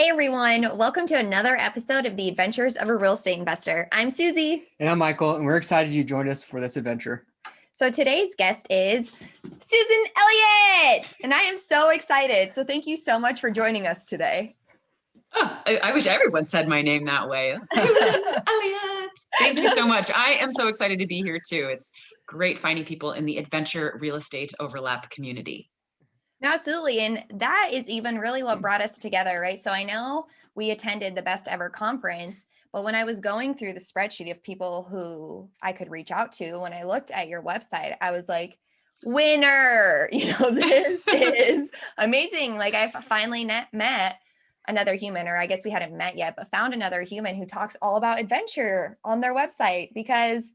Hey everyone, welcome to another episode of the Adventures of a Real Estate Investor. I'm Susie. And I'm Michael, and we're excited you joined us for this adventure. So today's guest is Susan Elliott, and I am so excited. So thank you so much for joining us today. Oh, I wish everyone said my name that way. Susan Elliott. Thank you so much. I am so excited to be here too. It's great finding people in the adventure real estate overlap community. No, absolutely. And that is even really what brought us together, right? So I know we attended the best ever conference, but when I was going through the spreadsheet of people who I could reach out to, when I looked at your website, I was like, winner, this is amazing. Like I finally met another human, or I guess we hadn't met yet, but found another human who talks all about adventure on their website, because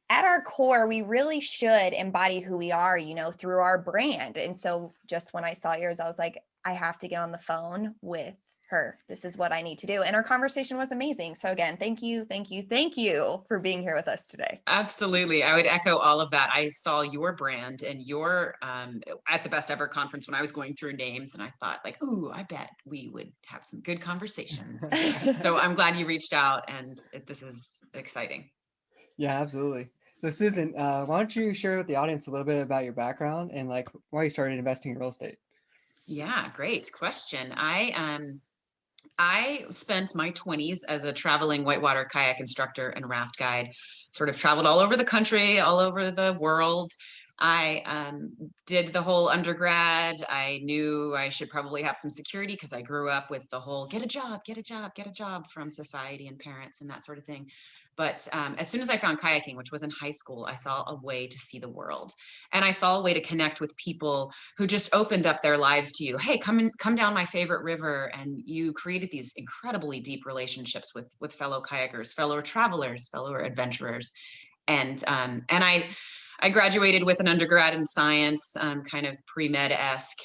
at our core, we really should embody who we are, through our brand. And so just when I saw yours, I was like, I have to get on the phone with her. This is what I need to do. And our conversation was amazing. So again, thank you for being here with us today. Absolutely. I would echo all of that. I saw your brand and your at the best ever conference when I was going through names, and I thought like, ooh, I bet we would have some good conversations. So I'm glad you reached out, and this is exciting. Yeah, absolutely. So Susan, why don't you share with the audience a little bit about your background and like why you started investing in real estate? Yeah, great question. I spent my 20s as a traveling whitewater kayak instructor and raft guide, sort of traveled all over the country, all over the world. I did the whole undergrad. I knew I should probably have some security because I grew up with the whole get a job, get a job, get a job from society and parents and that sort of thing. But as soon as I found kayaking, which was in high school, I saw a way to see the world. And I saw a way to connect with people who just opened up their lives to you. Hey, come down my favorite river. And you created these incredibly deep relationships with fellow kayakers, fellow travelers, fellow adventurers. And I graduated with an undergrad in science, kind of pre-med-esque,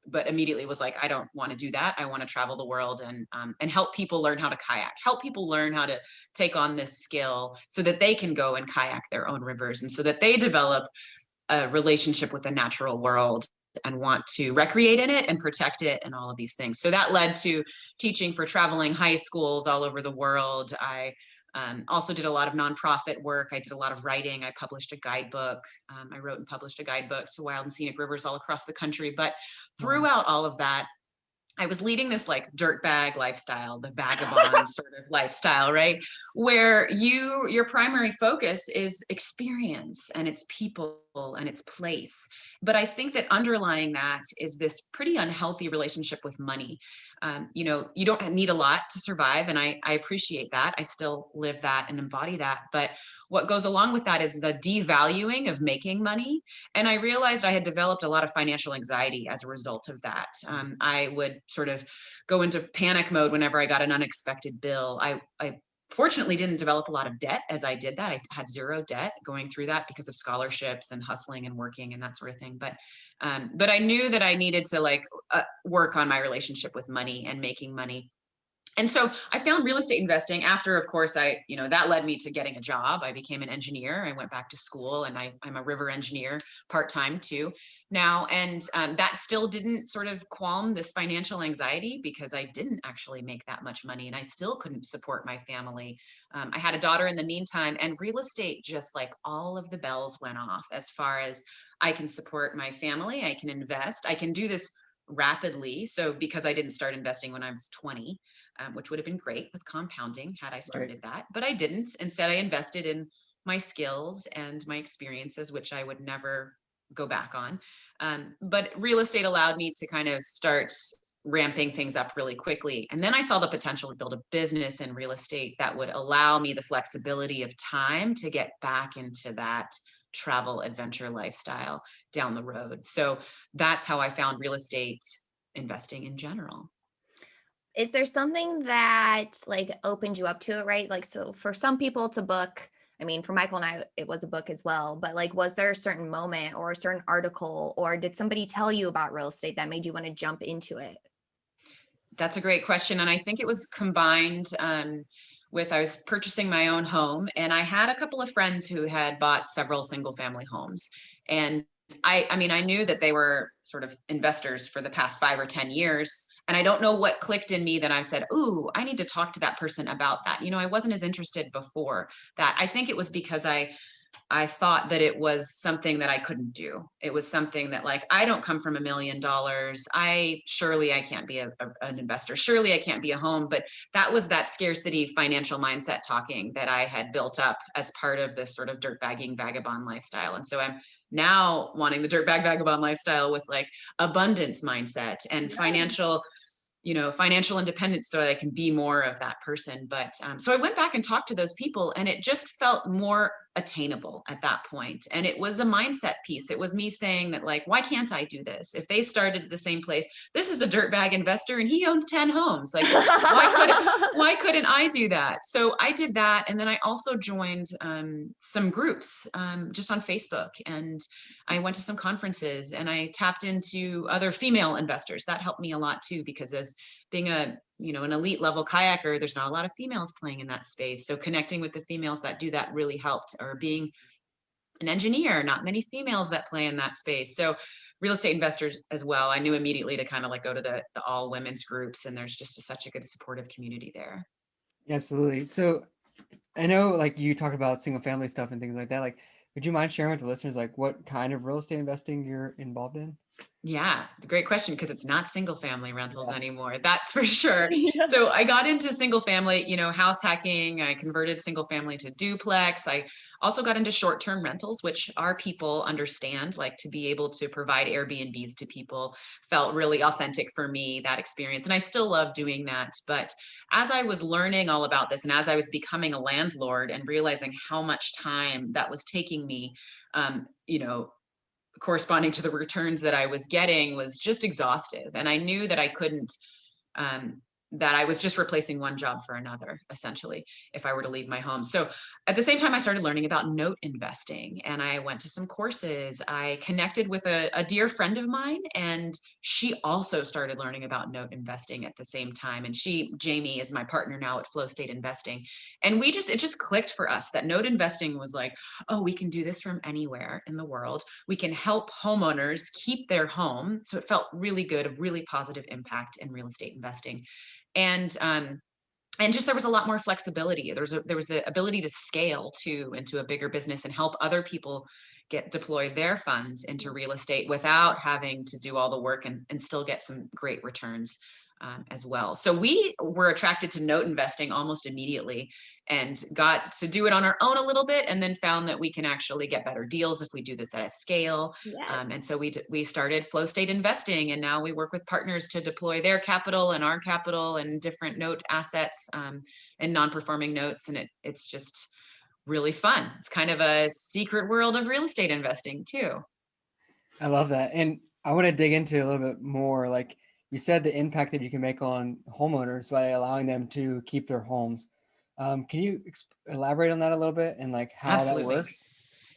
but immediately was like, I don't want to do that. I want to travel the world and help people learn how to kayak, help people learn how to take on this skill so that they can go and kayak their own rivers, and so that they develop a relationship with the natural world and want to recreate in it and protect it and all of these things. So that led to teaching for traveling high schools all over the world. I also did a lot of nonprofit work. I did a lot of writing. I published a guidebook. I wrote and published a guidebook to wild and scenic rivers all across the country. But throughout all of that, I was leading this like dirtbag lifestyle, the vagabond sort of lifestyle, right? Where your primary focus is experience and its people and its place. But I think that underlying that is this pretty unhealthy relationship with money. You don't need a lot to survive. And I appreciate that. I still live that and embody that. But what goes along with that is the devaluing of making money. And I realized I had developed a lot of financial anxiety as a result of that. I would sort of go into panic mode whenever I got an unexpected bill. I fortunately didn't develop a lot of debt as I did that. I had zero debt going through that because of scholarships and hustling and working and that sort of thing. But I knew that I needed to work on my relationship with money and making money. And so I found real estate investing after, of course, that led me to getting a job. I became an engineer. I went back to school, and I'm a river engineer part-time too now. And that still didn't sort of qualm this financial anxiety because I didn't actually make that much money and I still couldn't support my family. I had a daughter in the meantime, and real estate, just like all of the bells went off as far as I can support my family. I can invest. I can do this rapidly. So because I didn't start investing when I was 20, which would have been great with compounding had I started that, but I didn't. Instead, I invested in my skills and my experiences, which I would never go back on. But real estate allowed me to kind of start ramping things up really quickly. And then I saw the potential to build a business in real estate that would allow me the flexibility of time to get back into that travel adventure lifestyle down the road. So that's how I found real estate investing in general. Is there something that opened you up to it, right? So for some people it's a book. I mean, for Michael and I, it was a book as well, but was there a certain moment or a certain article, or did somebody tell you about real estate that made you want to jump into it? That's a great question. And I think it was combined with, I was purchasing my own home, and I had a couple of friends who had bought several single family homes. And I mean, I knew that they were sort of investors for the past 5 or 10 years. And I don't know what clicked in me that I said, "Ooh, I need to talk to that person about that." I wasn't as interested before that. I think it was because I thought that it was something that I couldn't do. It was something that, like, I don't come from $1 million. Surely I can't be an investor. Surely I can't be a home. But that was that scarcity financial mindset talking that I had built up as part of this sort of dirtbagging vagabond lifestyle. And so I'm now wanting the dirtbag vagabond lifestyle with like abundance mindset and financial independence so that I can be more of that person. But so I went back and talked to those people, and it just felt more attainable at that point. And it was a mindset piece. It was me saying that, like, why can't I do this? If they started at the same place, this is a dirtbag investor and he owns 10 homes. Like, why couldn't I do that? So I did that. And then I also joined some groups just on Facebook, and I went to some conferences, and I tapped into other female investors. That helped me a lot too, because as being an elite level kayaker, there's not a lot of females playing in that space. So connecting with the females that do that really helped. Or being an engineer, not many females that play in that space. So real estate investors as well. I knew immediately to kind of like go to the all women's groups, and there's just such a good supportive community there. Absolutely. So I know like you talked about single family stuff and things like that. Like, would you mind sharing with the listeners like what kind of real estate investing you're involved in? Yeah, great question, because it's not single family rentals Yeah. anymore. That's for sure. Yeah. So I got into single family, house hacking. I converted single family to duplex. I also got into short-term rentals, which our people understand, like to be able to provide Airbnbs to people felt really authentic for me, that experience. And I still love doing that. But as I was learning all about this, and as I was becoming a landlord and realizing how much time that was taking me, um, you know, corresponding to the returns that I was getting, was just exhaustive. And I knew that I couldn't, that I was just replacing one job for another, essentially, if I were to leave my home. So at the same time, I started learning about note investing, and I went to some courses. I connected with a dear friend of mine, and she also started learning about note investing at the same time. And Jamie, is my partner now at Flow State Investing. And it just clicked for us that note investing was like, oh, we can do this from anywhere in the world. We can help homeowners keep their home. So it felt really good, a really positive impact in real estate investing. And just there was a lot more flexibility. There was the ability to scale into a bigger business and help other people deploy their funds into real estate without having to do all the work, and still get some great returns as well. So we were attracted to note investing almost immediately, and got to do it on our own a little bit, and then found that we can actually get better deals if we do this at a scale. Yes. And so we started Flow State Investing, and now we work with partners to deploy their capital and our capital and different note assets, and non-performing notes. And it's just really fun. It's kind of a secret world of real estate investing too. I love that. And I want to dig into a little bit more. Like you said, the impact that you can make on homeowners by allowing them to keep their homes. Can you elaborate on that a little bit and like how that Absolutely. works?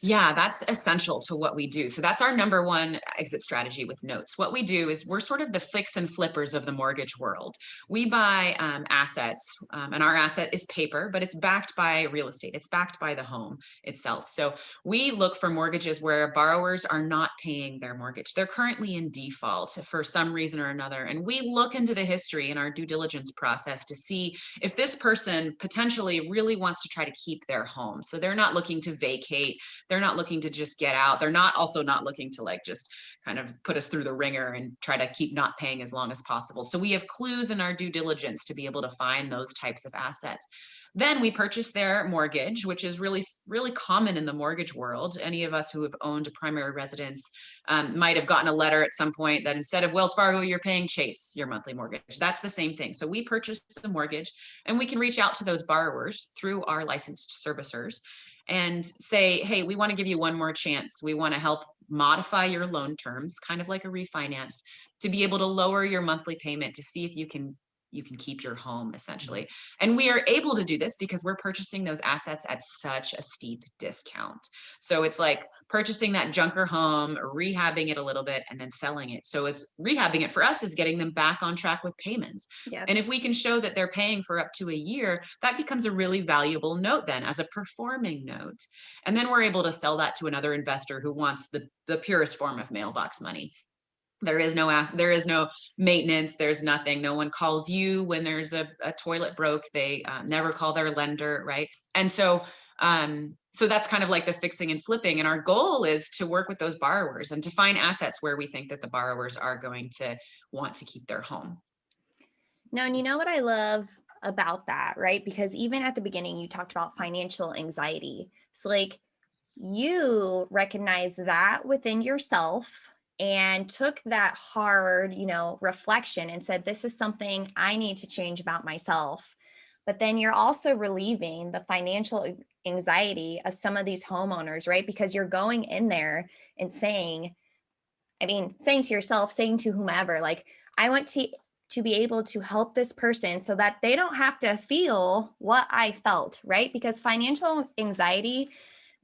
Yeah, that's essential to what we do. So that's our number one exit strategy with notes. What we do is we're sort of the fix and flippers of the mortgage world. We buy assets, and our asset is paper, but it's backed by real estate. It's backed by the home itself. So we look for mortgages where borrowers are not paying their mortgage. They're currently in default for some reason or another. And we look into the history in our due diligence process to see if this person potentially really wants to try to keep their home. So they're not looking to vacate. They're not looking to just get out. They're not looking to like just kind of put us through the ringer and try to keep not paying as long as possible. So we have clues in our due diligence to be able to find those types of assets. Then we purchase their mortgage, which is really, really common in the mortgage world. Any of us who have owned a primary residence might have gotten a letter at some point that instead of Wells Fargo, you're paying Chase your monthly mortgage. That's the same thing. So we purchase the mortgage, and we can reach out to those borrowers through our licensed servicers and say, hey, we want to give you one more chance. We want to help modify your loan terms, kind of like a refinance, to be able to lower your monthly payment, to see if you can you can keep your home essentially. And we are able to do this because we're purchasing those assets at such a steep discount. So it's like purchasing that junker home, rehabbing it a little bit, and then selling it. So as rehabbing it for us is getting them back on track with payments. Yeah. And if we can show that they're paying for up to a year, that becomes a really valuable note then as a performing note. And then we're able to sell that to another investor who wants the purest form of mailbox money. There is no maintenance. There's nothing. No one calls you when there's a toilet broke. They never call their lender, right? And so that's kind of like the fixing and flipping. And our goal is to work with those borrowers and to find assets where we think that the borrowers are going to want to keep their home. No, and you know what I love about that, right? Because even at the beginning, you talked about financial anxiety. So, like, you recognize that within yourself and took that hard, reflection and said, this is something I need to change about myself. But then you're also relieving the financial anxiety of some of these homeowners, right? Because you're going in there and saying to yourself, saying to whomever, like, I want to be able to help this person so that they don't have to feel what I felt, right? Because financial anxiety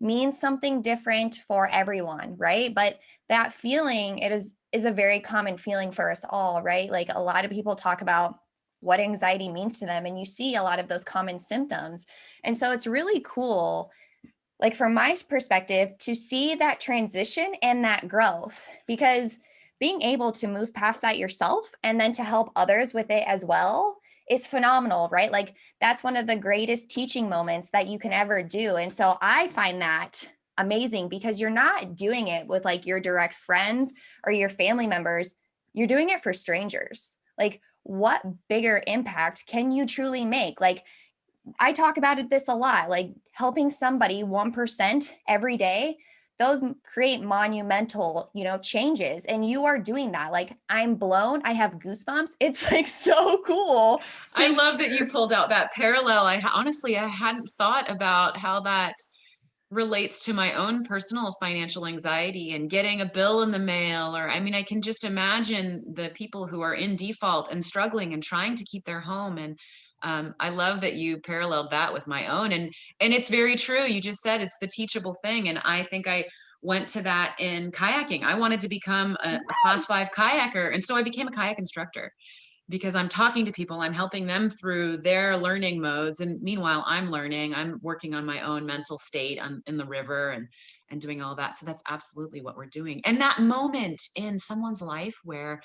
means something different for everyone, right? But that feeling, it is a very common feeling for us all, right? Like, a lot of people talk about what anxiety means to them, and you see a lot of those common symptoms. And so it's really cool, like, from my perspective, to see that transition and that growth, because being able to move past that yourself and then to help others with it as well is phenomenal, right? Like, that's one of the greatest teaching moments that you can ever do. And so I find that amazing, because you're not doing it with like your direct friends or your family members. You're doing it for strangers. Like, what bigger impact can you truly make? Like, I talk about this a lot, like helping somebody 1% every day, those create monumental, changes. And you are doing that. Like, I'm blown. I have goosebumps. It's like so cool. I love that you pulled out that parallel. Honestly, I hadn't thought about how that relates to my own personal financial anxiety and getting a bill in the mail. Or, I mean, I can just imagine the people who are in default and struggling and trying to keep their home. And I love that you paralleled that with my own. And it's very true. You just said it's the teachable thing. And I think I went to that in kayaking. I wanted to become a class 5 kayaker. And so I became a kayak instructor, because I'm talking to people, I'm helping them through their learning modes. And meanwhile, I'm learning, I'm working on my own mental state in the river and doing all that. So that's absolutely what we're doing. And that moment in someone's life where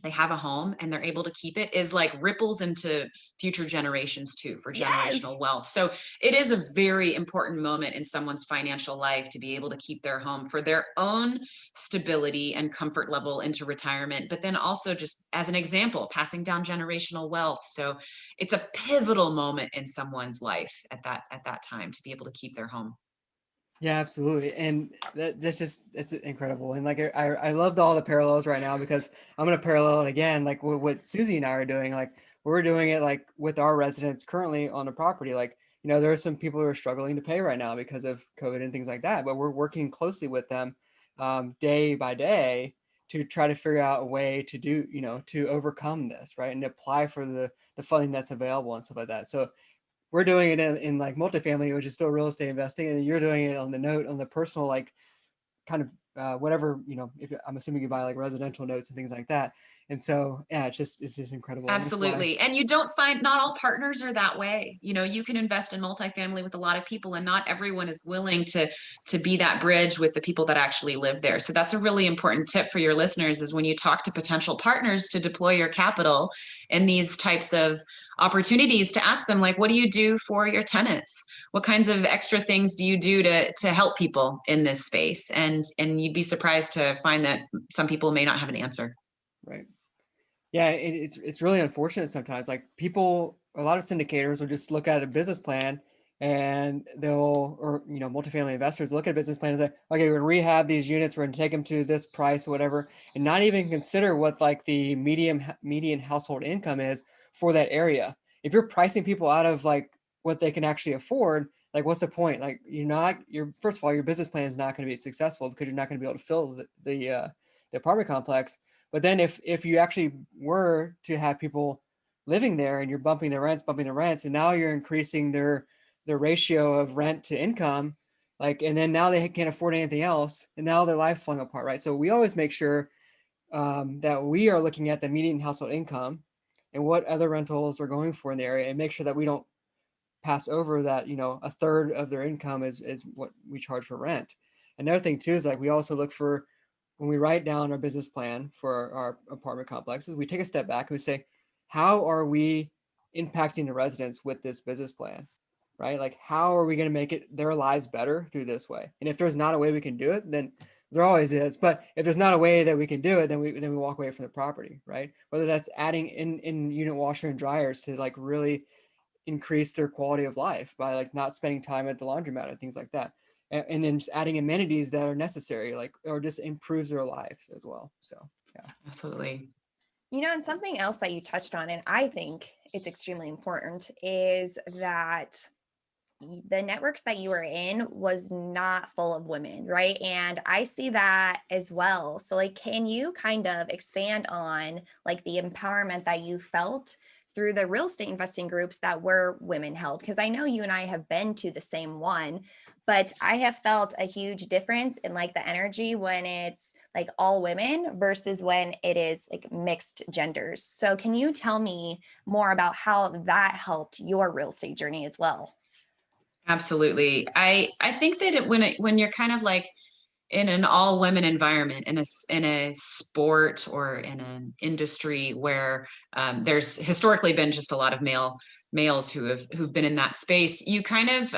they have a home and they're able to keep it is like ripples into future generations too, for generational wealth. So it is a very important moment in someone's financial life to be able to keep their home for their own stability and comfort level into retirement, but then also just as an example, passing down generational wealth. So it's a pivotal moment in someone's life at that time to be able to keep their home. Yeah, absolutely. And it's incredible. And like, I loved all the parallels right now, because I'm going to parallel it again, like what Susie and I are doing. Like, we're doing it like with our residents currently on the property. Like, there are some people who are struggling to pay right now because of COVID and things like that, but we're working closely with them day by day to try to figure out a way to do, to overcome this, right? And apply for the funding that's available and stuff like that. So we're doing it in like multifamily, which is still real estate investing, and you're doing it on the personal, like, kind of whatever, if I'm assuming you buy like residential notes and things like that. And so, yeah, it's just incredible. Absolutely. And you don't find, not all partners are that way. You can invest in multifamily with a lot of people, and not everyone is willing to be that bridge with the people that actually live there. So that's a really important tip for your listeners, is when you talk to potential partners to deploy your capital in these types of opportunities, to ask them, like, what do you do for your tenants? What kinds of extra things do you do to help people in this space? And you'd be surprised to find that some people may not have an answer. Right. Yeah, it's really unfortunate sometimes. Like, a lot of syndicators will just look at a business plan, and or multifamily investors look at a business plan and say, okay, we're going to rehab these units, we're going to take them to this price or whatever, and not even consider what like the median household income is for that area. If you're pricing people out of like what they can actually afford, like, what's the point? Like, first of all, your business plan is not going to be successful, because you're not going to be able to fill the apartment complex. But then if you actually were to have people living there and you're bumping the rents, and now you're increasing their ratio of rent to income, like, and then now they can't afford anything else, and now their life's falling apart, right? So we always make sure that we are looking at the median household income and what other rentals are going for in the area, and make sure that we don't pass over that, a third of their income is what we charge for rent. Another thing too is like we also look for, when we write down our business plan for our apartment complexes, we take a step back and we say, how are we impacting the residents with this business plan, right? Like, how are we going to make their lives better through this way? And if there's not a way we can do it, then there always is. But if there's not a way that we can do it, then we walk away from the property, right? Whether that's adding in unit washer and dryers to like really increase their quality of life by like not spending time at the laundromat and things like that, and then just adding amenities that are necessary, like, or just improves their lives as well. So yeah. Absolutely. And something else that you touched on, and I think it's extremely important, is that the networks that you were in was not full of women, right? And I see that as well. So like, can you kind of expand on like the empowerment that you felt through the real estate investing groups that were women held? Because I know you and I have been to the same one, but I have felt a huge difference in like the energy when it's like all women versus when it is like mixed genders. So can you tell me more about how that helped your real estate journey as well? Absolutely. I think that when you're kind of like in an all women environment, in a sport or in an industry where there's historically been just a lot of males who've been in that space, you kind of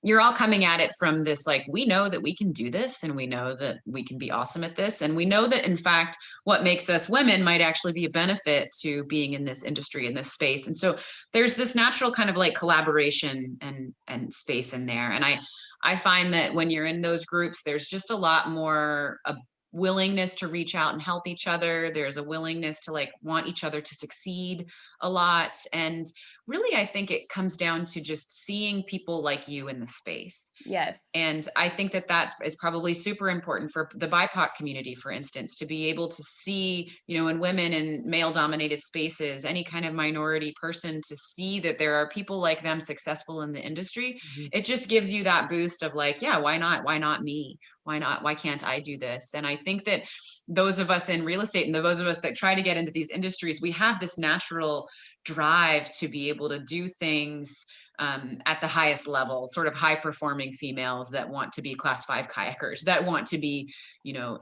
you're all coming at it from this, like, we know that we can do this, and we know that we can be awesome at this, and we know that in fact what makes us women might actually be a benefit to being in this industry, in this space. And so there's this natural kind of like collaboration and space in there. And I find that when you're in those groups, there's just a lot more willingness to reach out and help each other. There's a willingness to like want each other to succeed a lot. And really, I think it comes down to just seeing people like you in the space. Yes. And I think that is probably super important for the BIPOC community, for instance, to be able to see, in women in male dominated spaces, any kind of minority person, to see that there are people like them successful in the industry. Mm-hmm. It just gives you that boost of like, yeah, why not? Why not me? Why can't I do this? And I think that those of us in real estate and those of us that try to get into these industries, we have this natural drive to be able to do things at the highest level, sort of high performing females that want to be class 5 kayakers, that want to be,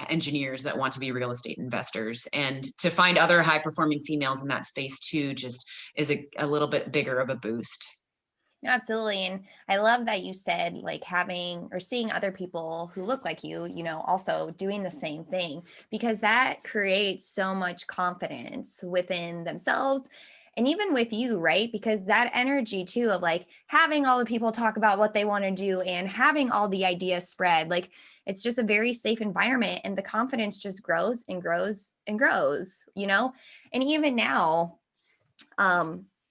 engineers, that want to be real estate investors. And to find other high performing females in that space too, just is a little bit bigger of a boost. Absolutely. And I love that you said like having or seeing other people who look like you, also doing the same thing, because that creates so much confidence within themselves and even with you, right? Because that energy too of like having all the people talk about what they want to do and having all the ideas spread, like it's just a very safe environment, and the confidence just grows and grows and grows, and even now,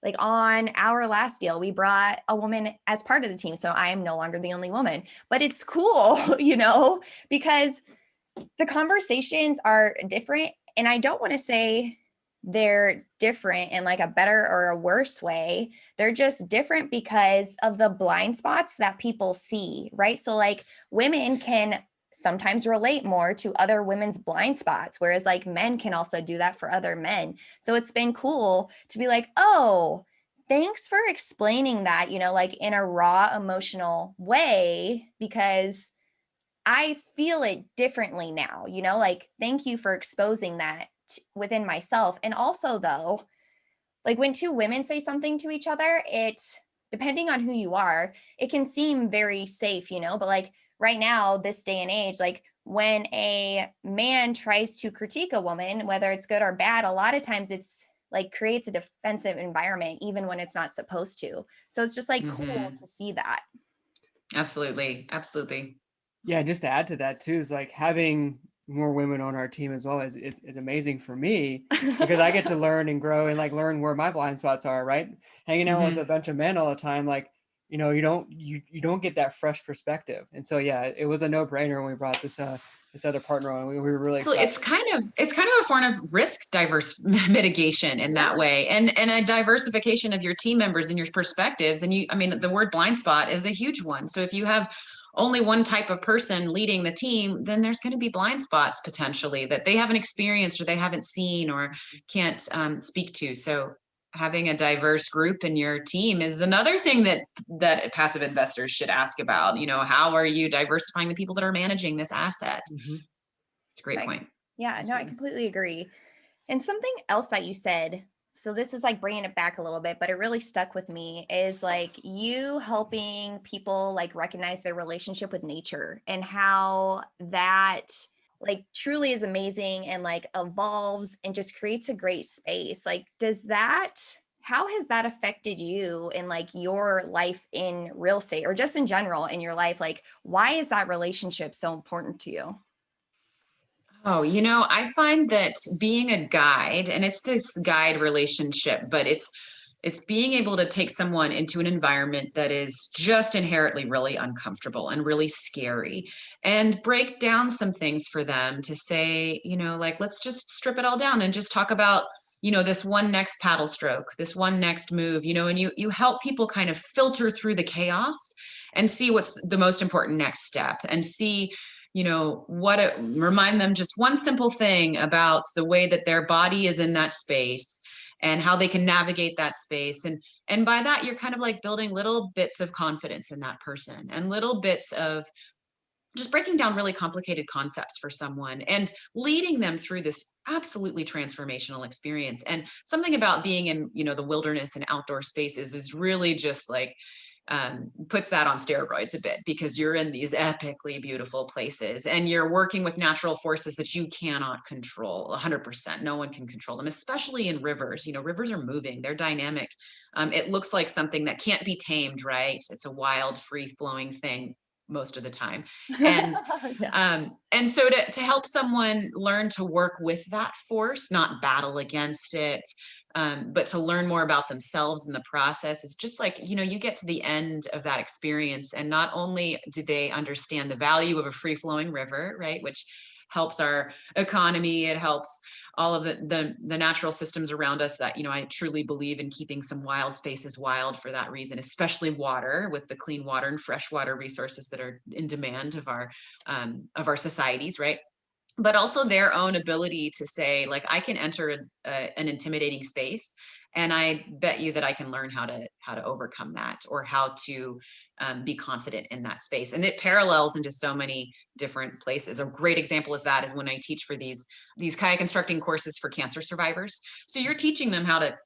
like on our last deal, we brought a woman as part of the team. So I am no longer the only woman, but it's cool, because the conversations are different. And I don't want to say they're different in like a better or a worse way. They're just different because of the blind spots that people see, right? So like women can sometimes relate more to other women's blind spots, whereas like men can also do that for other men. So it's been cool to be like, oh, thanks for explaining that, like in a raw emotional way, because I feel it differently now, like thank you for exposing that within myself. And also though, like when two women say something to each other, it, depending on who you are, it can seem very safe, but like right now, this day and age, like when a man tries to critique a woman, whether it's good or bad, a lot of times it's like creates a defensive environment, even when it's not supposed to. So it's just like cool to see that. Absolutely. Absolutely. Yeah, just to add to that too, is like having more women on our team as well is amazing for me, because I get to learn and grow and like learn where my blind spots are, right? Hanging out with a bunch of men all the time, like, you don't get that fresh perspective. And so, yeah, it was a no-brainer when we brought this this other partner on. We were really So excited. it's kind of a form of risk mitigation in that way, and a diversification of your team members and your perspectives. And I mean, the word blind spot is a huge one. So if you have only one type of person leading the team, then there's going to be blind spots potentially that they haven't experienced or they haven't seen or can't speak to. So having a diverse group in your team is another thing that passive investors should ask about. How are you diversifying the people that are managing this asset? It's a great point. Yeah, no, I completely agree. And something else that you said, so this is like bringing it back a little bit, but it really stuck with me, is like you helping people like recognize their relationship with nature and how that like truly is amazing and like evolves and just creates a great space. Like, how has that affected you in like your life in real estate or just in general in your life? Like, why is that relationship so important to you? Oh, I find that being a guide, and it's this guide relationship, but it's being able to take someone into an environment that is just inherently really uncomfortable and really scary and break down some things for them to say, like, let's just strip it all down and just talk about, this one next paddle stroke, this one next move, and you help people kind of filter through the chaos and see what's the most important next step and see remind them just one simple thing about the way that their body is in that space and how they can navigate that space. And by that, you're kind of like building little bits of confidence in that person and little bits of just breaking down really complicated concepts for someone and leading them through this absolutely transformational experience. And something about being in, the wilderness and outdoor spaces is really just like, puts that on steroids a bit, because you're in these epically beautiful places and you're working with natural forces that you cannot control 100%. No one can control them, especially in rivers. Rivers are moving, they're dynamic. It looks like something that can't be tamed, right? It's a wild, free flowing thing most of the time. And Yeah. and so to help someone learn to work with that force, not battle against it, but to learn more about themselves in the process, it's just like, you get to the end of that experience, and not only do they understand the value of a free flowing river, right, which helps our economy, it helps all of the natural systems around us that, I truly believe in keeping some wild spaces wild for that reason, especially water, with the clean water and fresh water resources that are in demand of our societies, right? But also their own ability to say, like, I can enter an intimidating space, and I bet you that I can learn how to overcome that, or how to be confident in that space. And it parallels into so many different places. A great example is when I teach for these kayak constructing courses for cancer survivors. So you're teaching them how to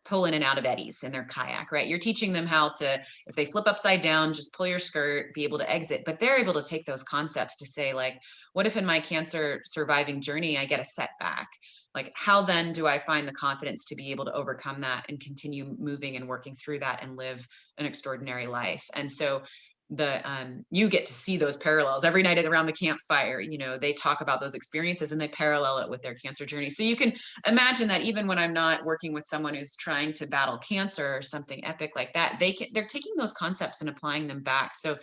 pull in and out of eddies in their kayak, right? You're teaching them how to, if they flip upside down, just pull your skirt, be able to exit. But they're able to take those concepts to say, like, what if in my cancer surviving journey, I get a setback? Like, how then do I find the confidence to be able to overcome that and continue moving and working through that and live an extraordinary life? And so you get to see those parallels every night around the campfire. They talk about those experiences and they parallel it with their cancer journey. So you can imagine that even when I'm not working with someone who's trying to battle cancer or something epic like that, they're taking those concepts and applying them back. So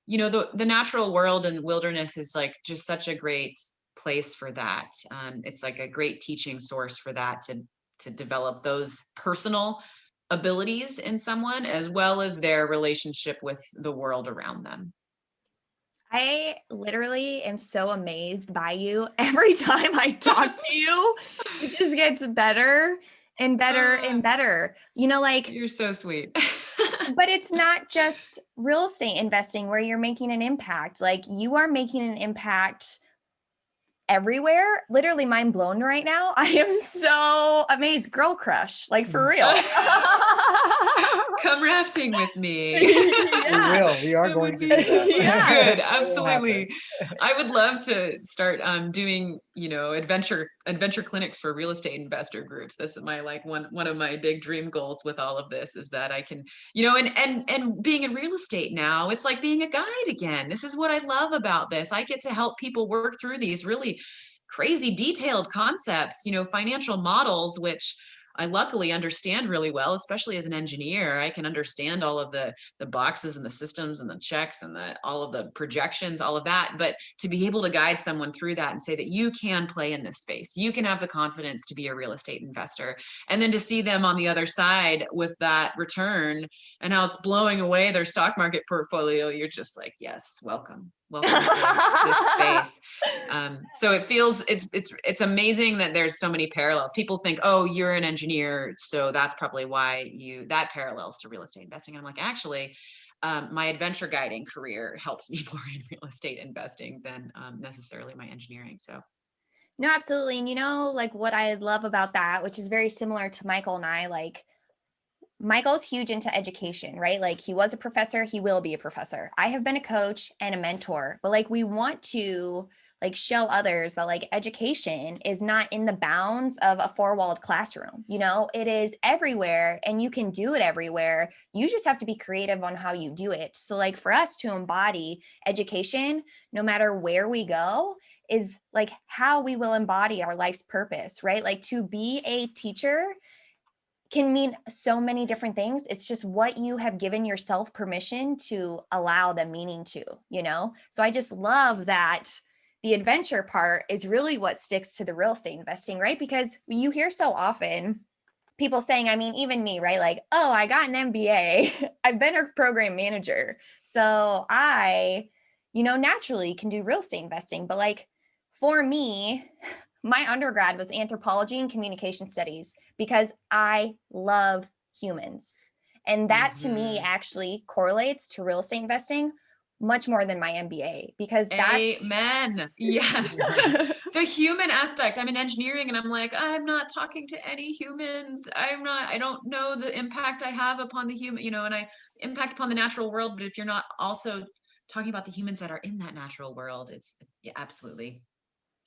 the natural world and wilderness is like just such a great place for that. It's like a great teaching source for that, to develop those personal abilities in someone, as well as their relationship with the world around them. I literally am so amazed by you. Every time I talk to you, it just gets better and better and better. Like, you're so sweet. but it's not just real estate investing where you're making an impact. Like, you are making an impact everywhere. Literally mind blown right now. I am so amazed. Girl crush, like, for real. Come rafting with me. Yeah. We are going to do that. Yeah. Good, absolutely. I would love to start doing, adventure clinics for real estate investor groups. This is my, like, one of my big dream goals with all of this, is that I can, and being in real estate now, it's like being a guide again. This is what I love about this. I get to help people work through these really crazy detailed concepts, financial models, which I luckily understand really well, especially as an engineer. I can understand all of the boxes and the systems and the checks and all of the projections, all of that. But to be able to guide someone through that and say that you can play in this space, you can have the confidence to be a real estate investor, and then to see them on the other side with that return and how it's blowing away their stock market portfolio, you're just like, yes, welcome to this space. So it feels, it's amazing that there's so many parallels. People think, oh, you're an engineer, so that's probably why that parallels to real estate investing. I'm like, actually, my adventure guiding career helps me more in real estate investing than necessarily my engineering. So No, absolutely. And like what I love about that, which is very similar to Michael and I, like Michael's huge into education, right? Like he was a professor, he will be a professor. I have been a coach and a mentor, but like we want to like show others that like education is not in the bounds of a four-walled classroom. It is everywhere and you can do it everywhere. You just have to be creative on how you do it. So like for us to embody education, no matter where we go, is like how we will embody our life's purpose, right? Like to be a teacher can mean so many different things. It's just what you have given yourself permission to allow the meaning to. So I just love that the adventure part is really what sticks to the real estate investing, right? Because you hear so often people saying, I mean, even me, right? Like, oh, I got an MBA. I've been a program manager. So I, naturally can do real estate investing. But like for me, my undergrad was anthropology and communication studies because I love humans. And that to me actually correlates to real estate investing much more than my MBA because that's amen. Yes. The human aspect. I'm in engineering and I'm like, I'm not talking to any humans. I don't know the impact I have upon the human, and I impact upon the natural world. But if you're not also talking about the humans that are in that natural world, yeah, absolutely.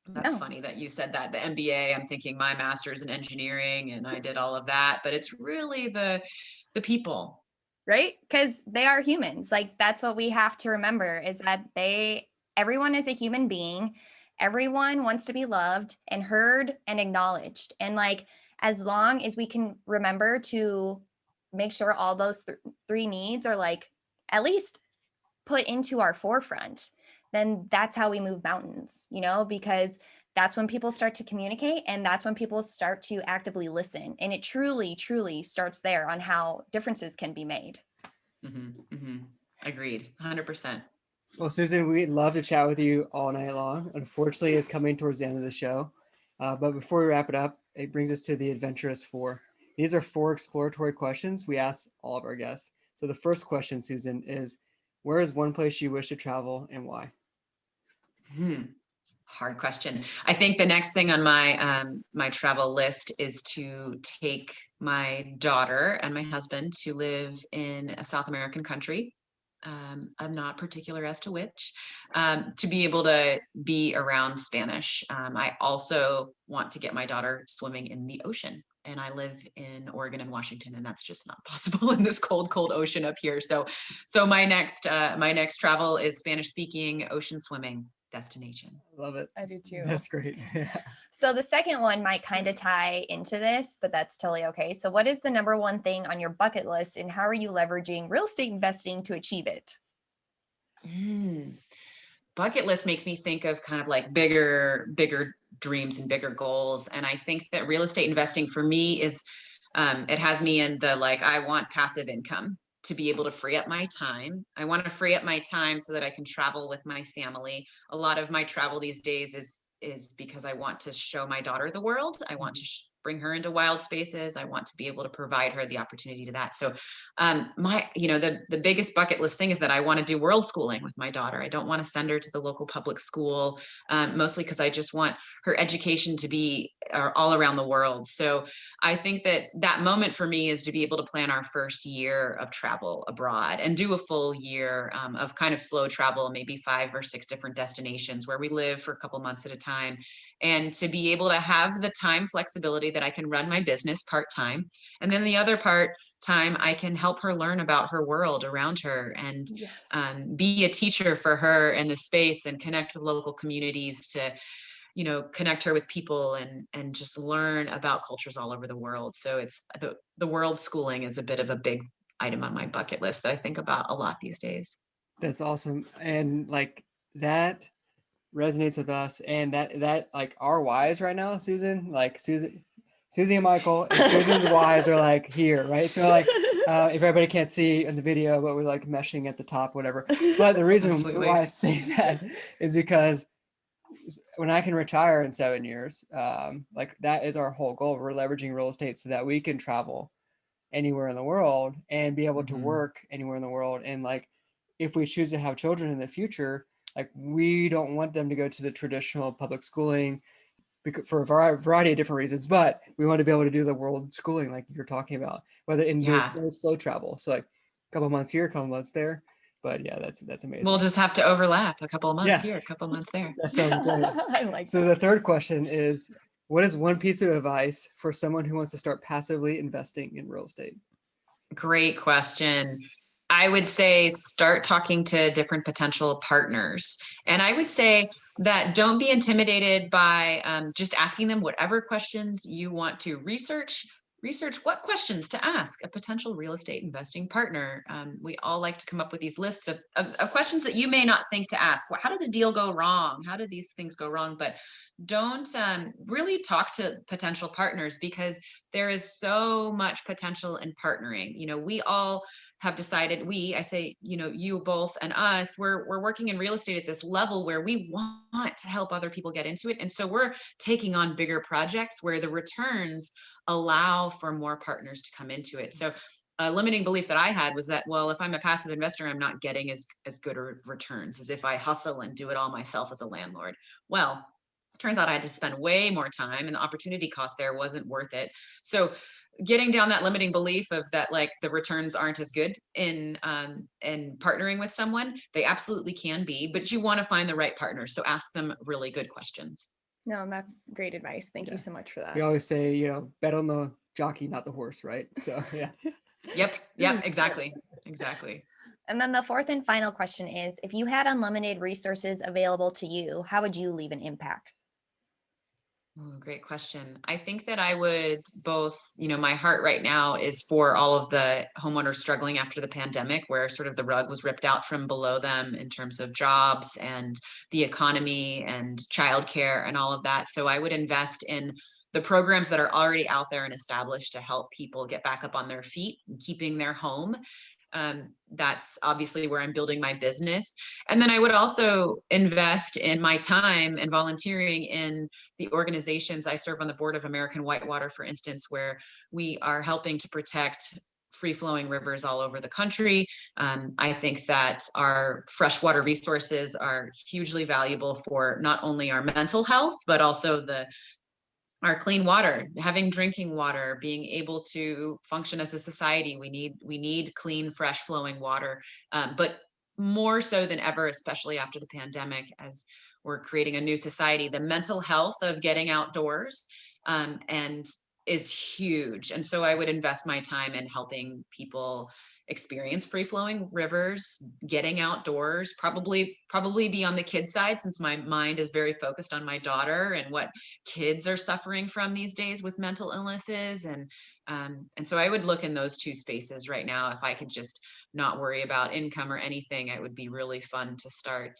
That's funny that you said that. The MBA, I'm thinking my master's in engineering and I did all of that, but it's really the people. Right? Because they are humans. Like that's what we have to remember is that everyone is a human being. Everyone wants to be loved and heard and acknowledged. And like, as long as we can remember to make sure all those three needs are like at least put into our forefront, then that's how we move mountains, because that's when people start to communicate and that's when people start to actively listen. And it truly, truly starts there on how differences can be made. Agreed. 100%. Well, Susan, we'd love to chat with you all night long. Unfortunately, it's coming towards the end of the show. But before we wrap it up, it brings us to the Adventurous 4. These are 4 exploratory questions we ask all of our guests. So the first question, Susan, is where is one place you wish to travel and why? Hard question. I think the next thing on my travel list is to take my daughter and my husband to live in a South American country. I'm not particular as to which, to be able to be around Spanish. I also want to get my daughter swimming in the ocean. And I live in Oregon and Washington, and that's just not possible in this cold ocean up here. So my next travel is Spanish speaking ocean swimming destination. Love it. I do too. That's great. So the second one might kind of tie into this, but that's totally okay. So what is the number one thing on your bucket list and how are you leveraging real estate investing to achieve it? Bucket list makes me think of kind of like bigger dreams and bigger goals. And I think that real estate investing for me is, it has me in the, like, I want passive income to be able to free up my time. I want to free up my time so that I can travel with my family. A lot of my travel these days is because I want to show my daughter the world. I want to bring her into wild spaces. I want to be able to provide her the opportunity to that. So the biggest bucket list thing is that I want to do world schooling with my daughter. I don't want to send her to the local public school, mostly because I just want her education to be all around the world. So I think that moment for me is to be able to plan our first year of travel abroad and do a full year of kind of slow travel, maybe 5 or 6 different destinations where we live for a couple months at a time, and to be able to have the time flexibility that I can run my business part-time. And then the other time I can help her learn about her world around her and be a teacher for her in the space and connect with local communities to connect her with people and just learn about cultures all over the world. So it's the world schooling is a bit of a big item on my bucket list that I think about a lot these days. That's awesome. And like that resonates with us, and that like our wives right now, Susan, like Susie and Michael and Susan's wives are like here, right? So like if everybody can't see in the video, but we're like meshing at the top, whatever. But the reason Absolutely. why I say that is because when I can retire in 7 years, like that is our whole goal. We're leveraging real estate so that we can travel anywhere in the world and be able to work anywhere in the world. And like, if we choose to have children in the future, like we don't want them to go to the traditional public schooling because for a variety of different reasons, but we want to be able to do the world schooling like you're talking about, whether in slow travel. So like a couple months here, a couple months there. But yeah, that's amazing. We'll just have to overlap a couple of months here, a couple of months there. That sounds great. I like so the third question is, what is one piece of advice for someone who wants to start passively investing in real estate? Great question. I would say start talking to different potential partners. And I would say that don't be intimidated by just asking them whatever questions you want to research what questions to ask a potential real estate investing partner. We all like to come up with these lists of questions that you may not think to ask. How did the deal go wrong? How did these things go wrong? But don't really talk to potential partners, because there is so much potential in partnering. We all have decided, I say, you both and us, we're working in real estate at this level where we want to help other people get into it. And so we're taking on bigger projects where the returns allow for more partners to come into it. So a limiting belief that I had was that, well, if I'm a passive investor, I'm not getting as good returns as if I hustle and do it all myself as a landlord. Well, turns out I had to spend way more time, and the opportunity cost there wasn't worth it. So getting down that limiting belief of that, like the returns aren't as good in partnering with someone, they absolutely can be, but you want to find the right partner. So ask them really good questions. No, that's great advice. Thank you so much for that. We always say, bet on the jockey, not the horse, right? So yeah. Yep, exactly. And then the fourth and final question is, if you had unlimited resources available to you, how would you leave an impact? Oh, great question. I think that I would both, my heart right now is for all of the homeowners struggling after the pandemic, where sort of the rug was ripped out from below them in terms of jobs and the economy and childcare and all of that. So I would invest in the programs that are already out there and established to help people get back up on their feet and keeping their home. That's obviously where I'm building my business. And then I would also invest in my time and volunteering in the organizations. I serve on the board of American Whitewater, for instance, where we are helping to protect free-flowing rivers all over the country. I think that our freshwater resources are hugely valuable for not only our mental health, but also our clean water, having drinking water, being able to function as a society. We need clean, fresh flowing water, but more so than ever, especially after the pandemic, as we're creating a new society, the mental health of getting outdoors and is huge. And so I would invest my time in helping people experience free-flowing rivers, getting outdoors, probably be on the kids side, since my mind is very focused on my daughter and what kids are suffering from these days with mental illnesses. And so I would look in those two spaces right now. If I could just not worry about income or anything, it would be really fun to start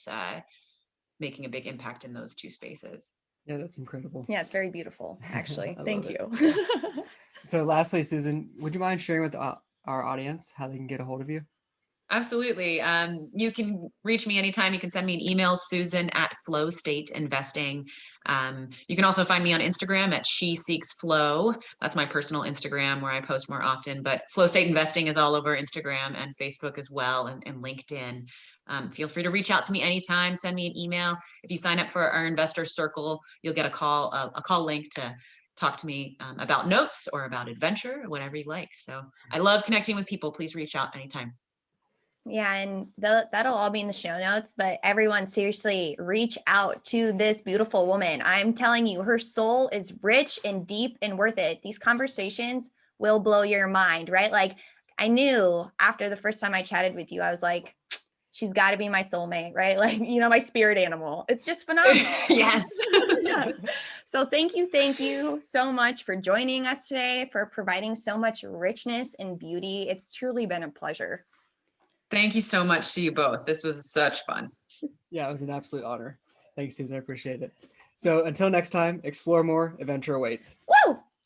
making a big impact in those two spaces. Yeah, that's incredible. Yeah, it's very beautiful, actually. Thank you. So lastly, Susan, would you mind sharing with our audience how they can get a hold of you? Absolutely. You can reach me anytime. You can send me an email, Susan@FlowStateInvesting. You can also find me on Instagram at She Seeks Flow. That's my personal Instagram where I post more often, but Flow State Investing is all over Instagram and Facebook as well, and LinkedIn. Feel free to reach out to me anytime. Send me an email. If you sign up for our investor circle, you'll get a call link to talk to me about notes or about adventure, whatever you like. So I love connecting with people. Please reach out anytime. Yeah, and that'll all be in the show notes, but everyone, seriously, reach out to this beautiful woman. I'm telling you, her soul is rich and deep and worth it. These conversations will blow your mind, right? Like, I knew after the first time I chatted with you, I was like, she's got to be my soulmate, right? Like, my spirit animal. It's just phenomenal. Yes. Yeah. So thank you so much for joining us today, for providing so much richness and beauty. It's truly been a pleasure. Thank you so much to you both. This was such fun. Yeah, it was an absolute honor. Thanks, Susan. I appreciate it. So until next time, explore more, adventure awaits.